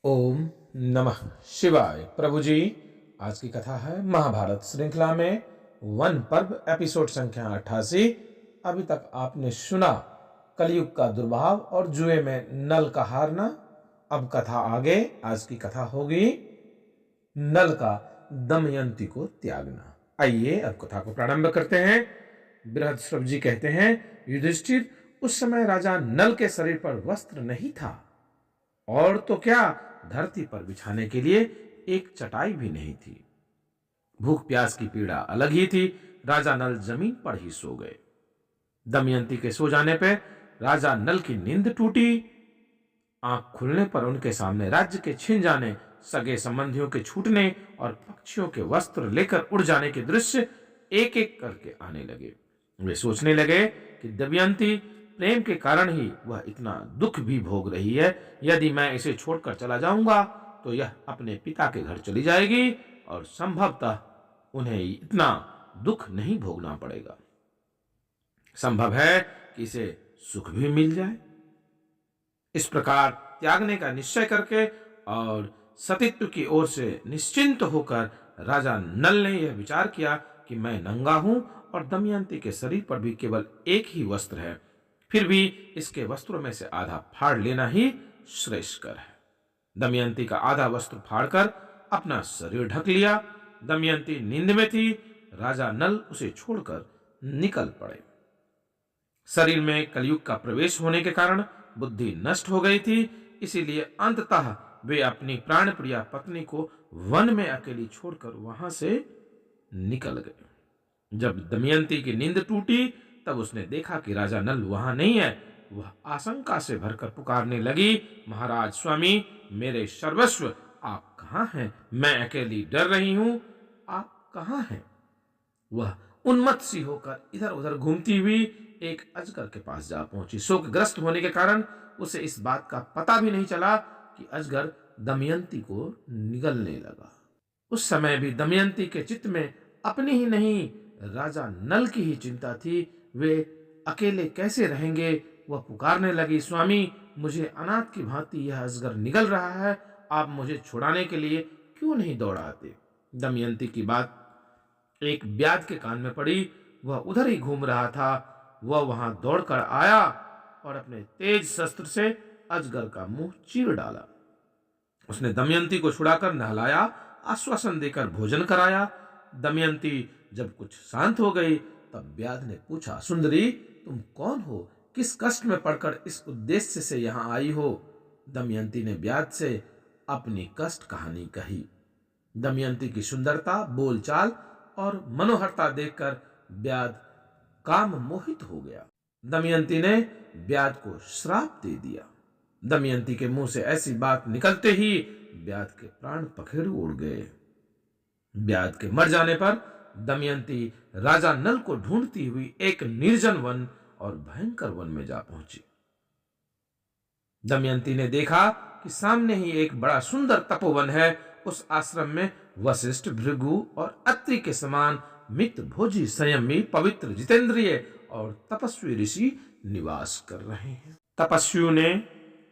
ओम नमः शिवाय। प्रभु जी, आज की कथा है महाभारत श्रृंखला में वन पर्व एपिसोड संख्या 88। अभी तक आपने सुना कलयुग का दुर्भाव और जुए में नल का हारना। अब कथा आगे। आज की कथा होगी नल का दमयंती को त्यागना। आइए अब कथा को प्रारंभ करते हैं। बृहस्पति जी कहते हैं, युधिष्ठिर, उस समय राजा नल के शरीर पर वस्त्र नहीं था और तो क्या, धरती पर बिछाने के लिए एक चटाई भी नहीं थी। भूख प्यास की पीड़ा अलग ही थी। राजा नल जमीन पर ही सो गए। दमयंती के सो जाने पर राजा नल की नींद टूटी। आंख खुलने पर उनके सामने राज्य के छिन जाने, सगे संबंधियों के छूटने और पक्षियों के वस्त्र लेकर उड़ जाने के दृश्य एक एक करके आने लगे। वे सोचने लगे कि दमयंती प्रेम के कारण ही वह इतना दुख भी भोग रही है। यदि मैं इसे छोड़कर चला जाऊंगा तो यह अपने पिता के घर चली जाएगी और संभवतः उन्हें इतना दुख नहीं भोगना पड़ेगा। संभव है कि इसे सुख भी मिल जाए। इस प्रकार त्यागने का निश्चय करके और सतीत्व की ओर से निश्चिंत होकर राजा नल ने यह विचार किया कि मैं नंगा हूं और दमयंती के शरीर पर भी केवल एक ही वस्त्र है, फिर भी इसके वस्त्रों में से आधा फाड़ लेना ही श्रेष्ठकर है। दमयंती का आधा वस्त्र फाड़कर अपना शरीर ढक लिया। दमयंती नींद में थी। राजा नल उसे छोड़कर निकल पड़े। शरीर में कलयुग का प्रवेश होने के कारण बुद्धि नष्ट हो गई थी, इसीलिए अंततः वे अपनी प्राण प्रिया पत्नी को वन में अकेली छोड़कर वहां से निकल गए। जब दमयंती की नींद टूटी तब उसने देखा कि राजा नल वहां नहीं है। वह आशंका से भरकर पुकारने लगी, महाराज स्वामी, मेरे सर्वस्व, आप कहां हैं? मैं अकेली डर रही हूं, आप कहां हैं? वह उन्मत्त सी होकर इधर उधर घूमती हुई एक अजगर के पास जा पहुंची। शोकग्रस्त होने के कारण उसे इस बात का पता भी नहीं चला कि अजगर दमयंती को निगलने लगा। उस समय भी दमयंती के चित्त में अपनी ही नहीं, राजा नल की ही चिंता थी। वे अकेले कैसे रहेंगे? वह पुकारने लगी, स्वामी, मुझे अनाथ की भांति यह अजगर निगल रहा है, आप मुझे छुड़ाने के लिए क्यों नहीं दौड़ आते? दमयंती की बात एक ब्याध के कान में पड़ी। वह उधर ही घूम रहा था। वह वहां दौड़कर आया और अपने तेज शस्त्र से अजगर का मुंह चीर डाला। उसने दमयंती को छुड़ाकर नहलाया, आश्वासन देकर भोजन कराया। दमयंती जब कुछ शांत हो गई तब ब्याध ने पूछा, सुंदरी, तुम कौन हो? किस कष्ट में पड़कर इस उद्देश्य से यहां आई हो? दमयंती ने ब्याध से अपनी कष्ट कहानी कही। दमयंती की सुंदरता, बोलचाल और मनोहरता देखकर ब्याध काम मोहित हो गया। दमयंती ने ब्याध को श्राप दे दिया। दमयंती के मुंह से ऐसी बात निकलते ही ब्याध के प्राण पखेरु उड़ गए। ब्याध के मर जाने पर दमयंती राजा नल को ढूंढती हुई एक निर्जन वन और भयंकर वन में जा पहुंची। दमयंती ने देखा कि सामने ही एक बड़ा सुंदर तपोवन है। उस आश्रम में वशिष्ठ, भृगु और अत्रि के समान मित भोजी, संयमी, पवित्र, जितेंद्रिय और तपस्वी ऋषि निवास कर रहे हैं। तपस्वियों ने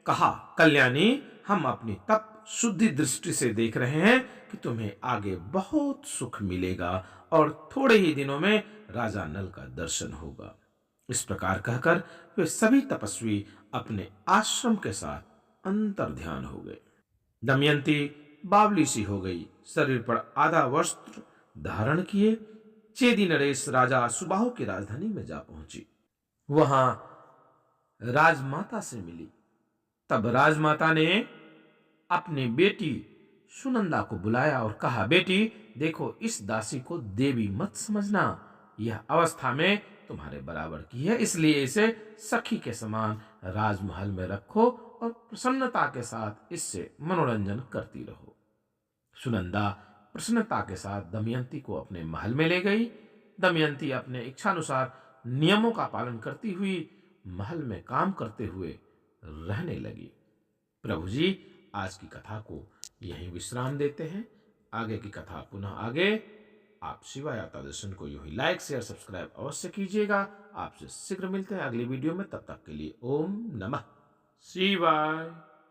कहा, कल्याणी, हम अपनी तप शुद्धि दृष्टि से देख रहे हैं कि तुम्हें आगे बहुत सुख मिलेगा और थोड़े ही दिनों में राजा नल का दर्शन होगा। इस प्रकार कहकर वे सभी तपस्वी अपने आश्रम के साथ अंतर ध्यान हो गए। दमयंती बावली सी हो गई। शरीर पर आधा वस्त्र धारण किए चेदी नरेश राजा सुबाहु की राजधानी में जा पहुंची। वहां राजमाता से मिली। तब राजमाता ने अपनी बेटी सुनंदा को बुलाया और कहा, बेटी, देखो, इस दासी को देवी मत समझना। यह अवस्था में तुम्हारे बराबर की है, इसलिए इसे सखी के समान राजमहल में रखो और प्रसन्नता के साथ इससे मनोरंजन करती रहो। सुनंदा प्रसन्नता के साथ दमयंती को अपने महल में ले गई। दमयंती अपने इच्छानुसार नियमों का पालन करती हुई महल में काम करते हुए रहने लगी। प्रभु जी, आज की कथा को यहीं विश्राम देते हैं। आगे की कथा पुनः आगे। आप शिवायाता दर्शन को यूं ही लाइक, शेयर, सब्सक्राइब अवश्य कीजिएगा। आपसे शीघ्र मिलते हैं अगली वीडियो में। तब तक के लिए ओम नमः शिवाय।